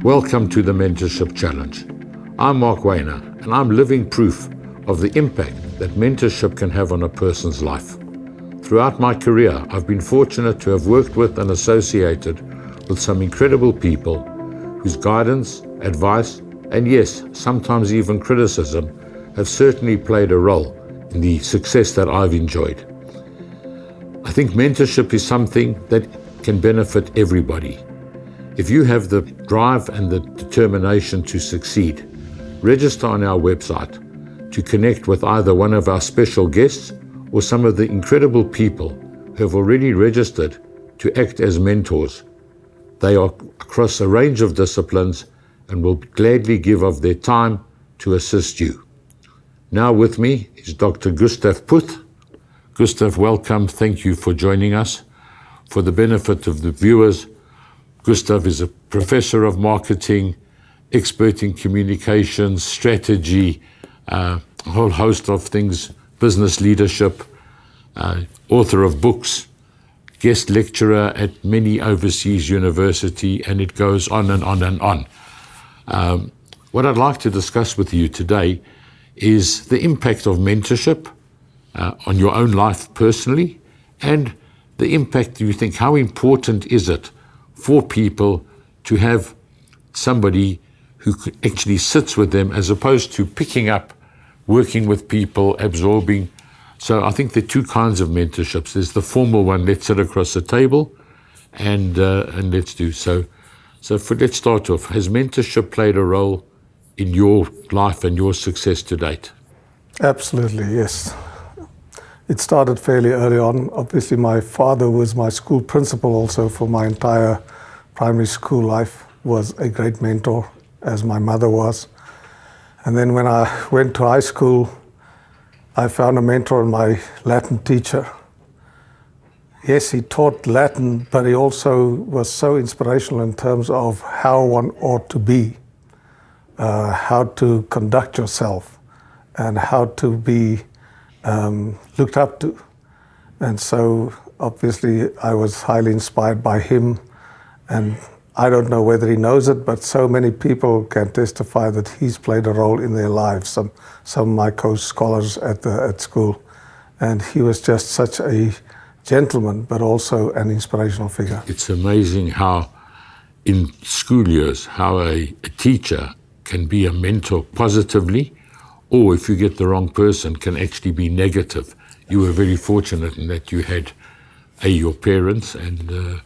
Welcome to the Mentorship Challenge. I'm Mark Wayner, and I'm living proof of the impact that mentorship can have on a person's life. Throughout my career, I've been fortunate to have worked with and associated with some incredible people whose guidance, advice, and yes, sometimes even criticism have certainly played a role in the success that I've enjoyed. I think mentorship is something that can benefit everybody. If you have the drive and the determination to succeed, register on our website to connect with either one of our special guests or some of the incredible people who have already registered to act as mentors. They are across a range of disciplines and will gladly give of their time to assist you. Now with me is Dr. Gustav Puth. Gustav, welcome. Thank you for joining us. For the benefit of the viewers, Gustav is a professor of marketing, expert in communications, strategy, a whole host of things, business leadership, author of books, guest lecturer at many overseas universities, and it goes on and on and on. What I'd like to discuss with you today is the impact of mentorship on your own life personally, and the impact, do you think, how important is it for people to have somebody who actually sits with them as opposed to picking up, working with people, absorbing. So I think there are two kinds of mentorships. There's the formal one, let's sit across the table and let's do so. Let's start off. Has mentorship played a role in your life and your success to date? Absolutely, yes. It started fairly early on. Obviously, my father was my school principal also for my entire primary school life, was a great mentor, as my mother was. And then when I went to high school, I found a mentor in my Latin teacher. Yes, he taught Latin, but he also was so inspirational in terms of how one ought to be, how to conduct yourself, and how to be looked up to. And so obviously I was highly inspired by him, and I don't know whether he knows it, but so many people can testify that he's played a role in their lives, some of my co-scholars at school. And he was just such a gentleman, but also an inspirational figure. It's amazing how in school years, how a teacher can be a mentor positively, or if you get the wrong person, can actually be negative. You were very fortunate in that you had your parents and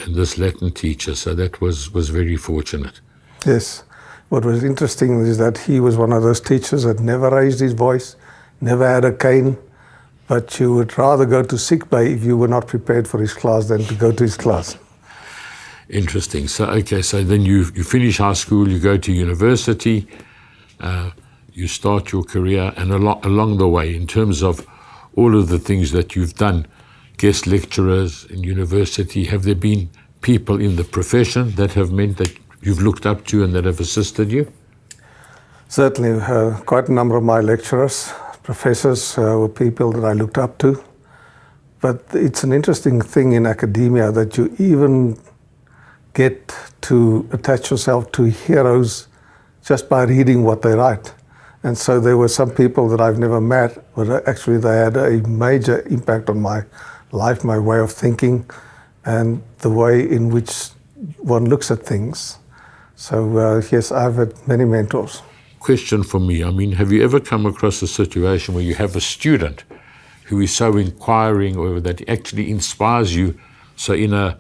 this Latin teacher, so that was very fortunate. Yes. What was interesting is that he was one of those teachers that never raised his voice, never had a cane, but you would rather go to sick bay if you were not prepared for his class than to go to his class. Interesting. So then you finish high school, you go to university, you start your career, and along the way, in terms of all of the things that you've done, guest lecturers in university, have there been people in the profession that have meant that you've looked up to and that have assisted you? Certainly, quite a number of my lecturers, professors were people that I looked up to. But it's an interesting thing in academia that you even get to attach yourself to heroes just by reading what they write. And so there were some people that I've never met, but actually they had a major impact on my life, my way of thinking, and the way in which one looks at things. So yes, I've had many mentors. Question for me, have you ever come across a situation where you have a student who is so inquiring or that actually inspires you, so in a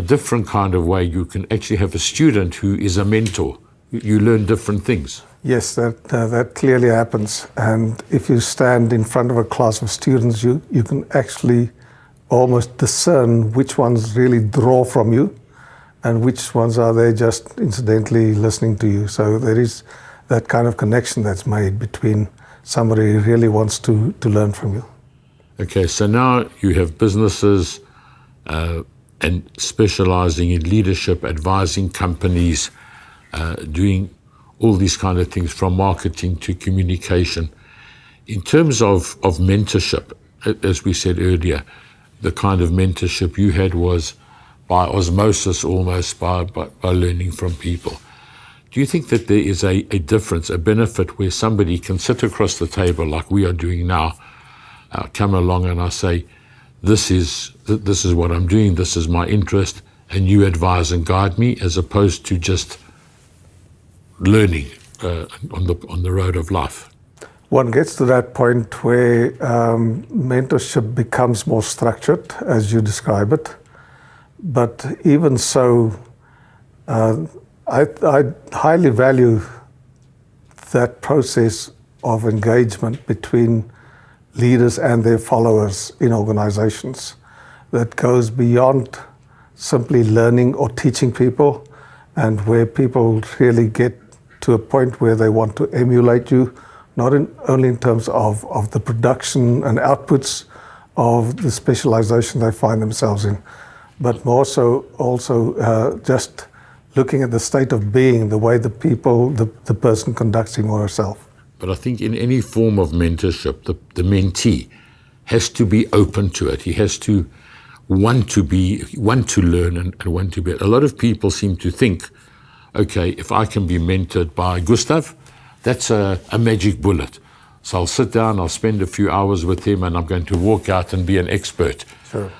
different kind of way you can actually have a student who is a mentor? You learn different things. Yes, that clearly happens. And if you stand in front of a class of students, you can actually almost discern which ones really draw from you and which ones are there just incidentally listening to you. So there is that kind of connection that's made between somebody who really wants to learn from you. Okay, so now you have businesses and specializing in leadership, advising companies, doing all these kind of things from marketing to communication. In terms of mentorship, as we said earlier, the kind of mentorship you had was by osmosis almost, by learning from people. Do you think that there is a difference, a benefit where somebody can sit across the table like we are doing now, come along and I say, this is what I'm doing, this is my interest, and you advise and guide me, as opposed to just learning on the road of life? One gets to that point where mentorship becomes more structured, as you describe it. But even so, I highly value that process of engagement between leaders and their followers in organizations that goes beyond simply learning or teaching people, and where people really get to a point where they want to emulate you, not only in terms of the production and outputs of the specialization they find themselves in, but more so also just looking at the state of being, the way the person conducts him or herself. But I think in any form of mentorship, the mentee has to be open to it. He has to want to learn and want to be. A lot of people seem to think, okay, if I can be mentored by Gustav, that's a magic bullet. So I'll sit down, I'll spend a few hours with him, and I'm going to walk out and be an expert. Sure.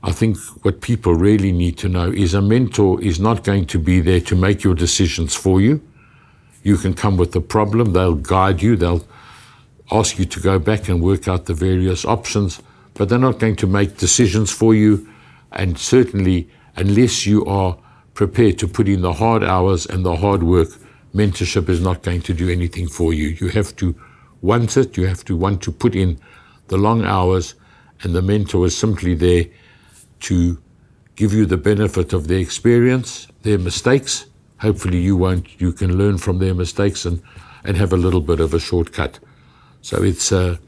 I think what people really need to know is a mentor is not going to be there to make your decisions for you. You can come with a problem, they'll guide you, they'll ask you to go back and work out the various options, but they're not going to make decisions for you. And certainly, unless you are prepared to put in the hard hours and the hard work, mentorship is not going to do anything for you. You have to want it, you have to want to put in the long hours, and the mentor is simply there to give you the benefit of their experience, their mistakes. Hopefully you can learn from their mistakes and have a little bit of a shortcut. So it's a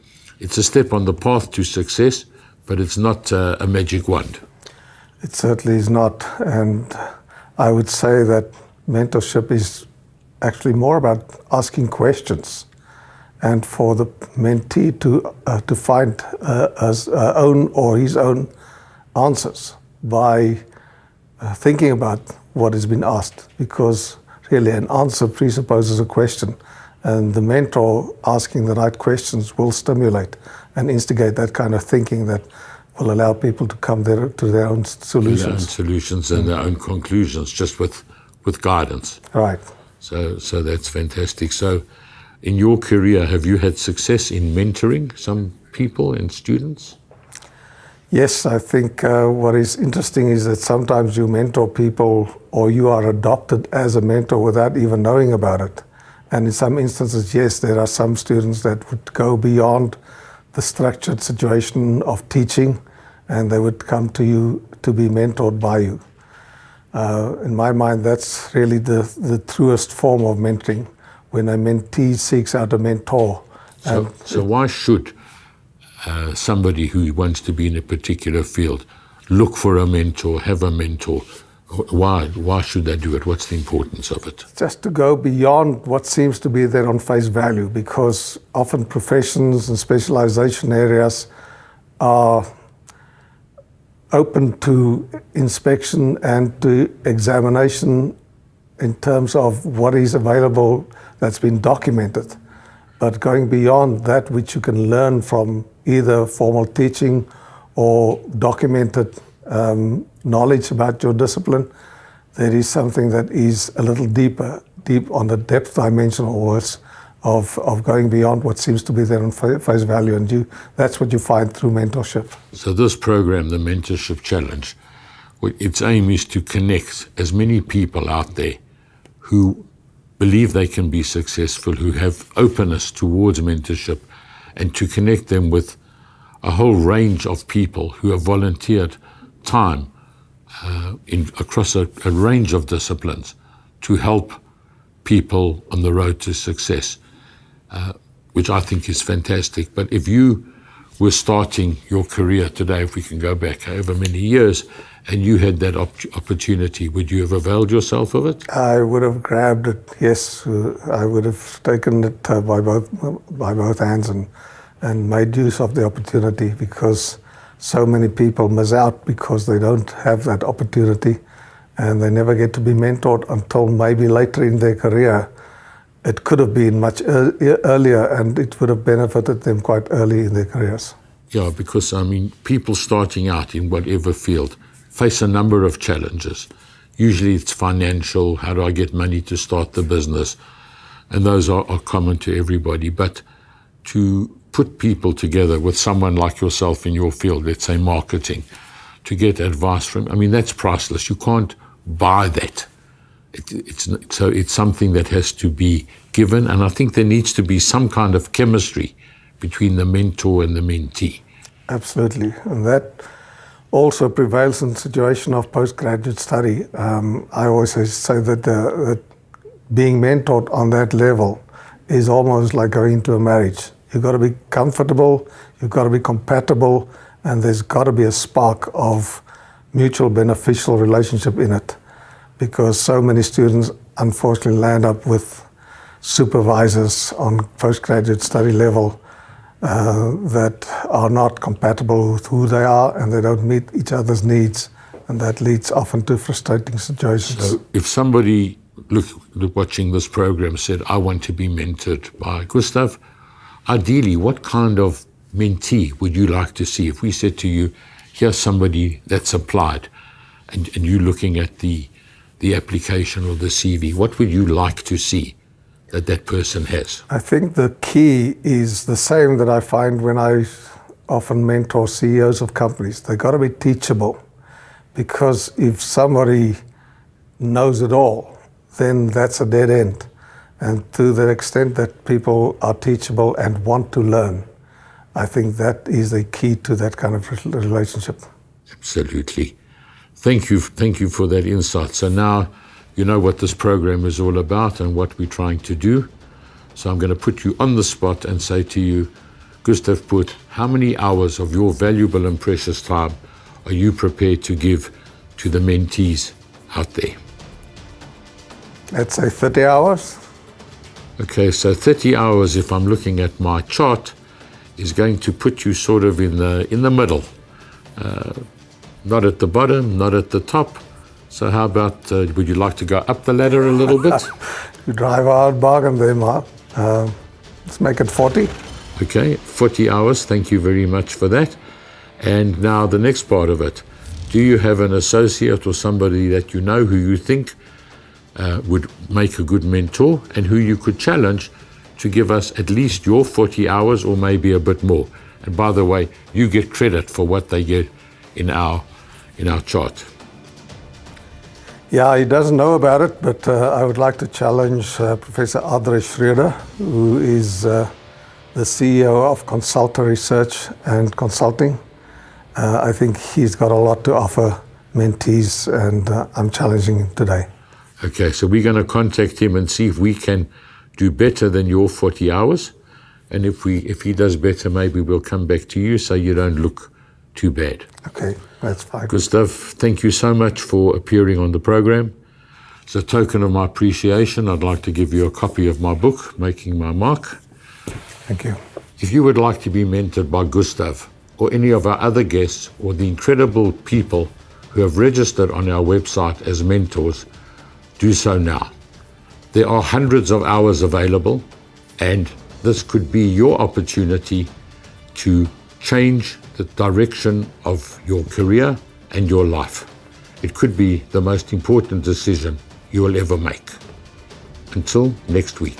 step on the path to success, but it's not a magic wand. It certainly is not. And I would say that mentorship is actually more about asking questions, and for the mentee to find his own answers by thinking about what has been asked, because really an answer presupposes a question, and the mentor asking the right questions will stimulate and instigate that kind of thinking that will allow people to come to their own solutions. Their own solutions and their own conclusions, just with guidance. Right. So that's fantastic. So in your career, have you had success in mentoring some people and students? Yes, I think what is interesting is that sometimes you mentor people, or you are adopted as a mentor without even knowing about it. And in some instances, yes, there are some students that would go beyond the structured situation of teaching, and they would come to you to be mentored by you. In my mind, that's really the truest form of mentoring, when a mentee seeks out a mentor. So why should somebody who wants to be in a particular field look for a mentor, have a mentor? Why should they do it? What's the importance of it? Just to go beyond what seems to be there on face value, because often professions and specialization areas are open to inspection and to examination in terms of what is available that's been documented. But going beyond that which you can learn from either formal teaching or documented knowledge about your discipline, there is something that is a little deep on the depth dimension always of going beyond what seems to be there on face value. And that's what you find through mentorship. So this program, the Mentorship Challenge, its aim is to connect as many people out there who believe they can be successful, who have openness towards mentorship, and to connect them with a whole range of people who have volunteered time across a range of disciplines to help people on the road to success, which I think is fantastic. But if you were starting your career today, if we can go back over many years, and you had that opportunity, would you have availed yourself of it? I would have grabbed it, yes. I would have taken it by both hands and made use of the opportunity, because so many people miss out because they don't have that opportunity and they never get to be mentored until maybe later in their career. It could have been much earlier and it would have benefited them quite early in their careers. Yeah, because I mean, people starting out in whatever field face a number of challenges. Usually it's financial, how do I get money to start the business? And those are common to everybody. But to put people together with someone like yourself in your field, let's say marketing, to get advice from, I mean, that's priceless. You can't buy that. So it's something that has to be given. And I think there needs to be some kind of chemistry between the mentor and the mentee. Absolutely. And that also prevails in the situation of postgraduate study. I always say that being mentored on that level is almost like going into a marriage. You've got to be comfortable, you've got to be compatible, and there's got to be a spark of mutual beneficial relationship in it. Because so many students unfortunately land up with supervisors on postgraduate study level that are not compatible with who they are and they don't meet each other's needs, and that leads often to frustrating situations. So if somebody watching this program said, I want to be mentored by Gustav, ideally, what kind of mentee would you like to see? If we said to you, here's somebody that's applied, and you're looking at the application or the CV, what would you like to see that person has? I think the key is the same that I find when I often mentor CEOs of companies. They've got to be teachable, because if somebody knows it all, then that's a dead end. And to the extent that people are teachable and want to learn, I think that is the key to that kind of relationship. Absolutely. Thank you for that insight. So now you know what this program is all about and what we're trying to do. So I'm going to put you on the spot and say to you, Gustav Poot, how many hours of your valuable and precious time are you prepared to give to the mentees out there? Let's say 30 hours. Okay, so 30 hours, if I'm looking at my chart, is going to put you sort of in the middle. Not at the bottom, not at the top. So how about, would you like to go up the ladder a little bit? You drive a hard bargain there, Mark. Let's make it 40. Okay, 40 hours, thank you very much for that. And now the next part of it. Do you have an associate or somebody that you know who you think would make a good mentor and who you could challenge to give us at least your 40 hours or maybe a bit more? And by the way, you get credit for what they get in our chart. Yeah, he doesn't know about it, but I would like to challenge Professor Andre Schroeder, who is the CEO of Consulta Research and Consulting. I think he's got a lot to offer mentees, and I'm challenging him today. Okay, so we're going to contact him and see if we can do better than your 40 hours. And if he does better, maybe we'll come back to you so you don't look too bad. Okay, that's fine. Gustav, thank you so much for appearing on the program. As a token of my appreciation, I'd like to give you a copy of my book, Making My Mark. Thank you. If you would like to be mentored by Gustav or any of our other guests or the incredible people who have registered on our website as mentors, do so now. There are hundreds of hours available, and this could be your opportunity to change the direction of your career and your life. It could be the most important decision you will ever make. Until next week.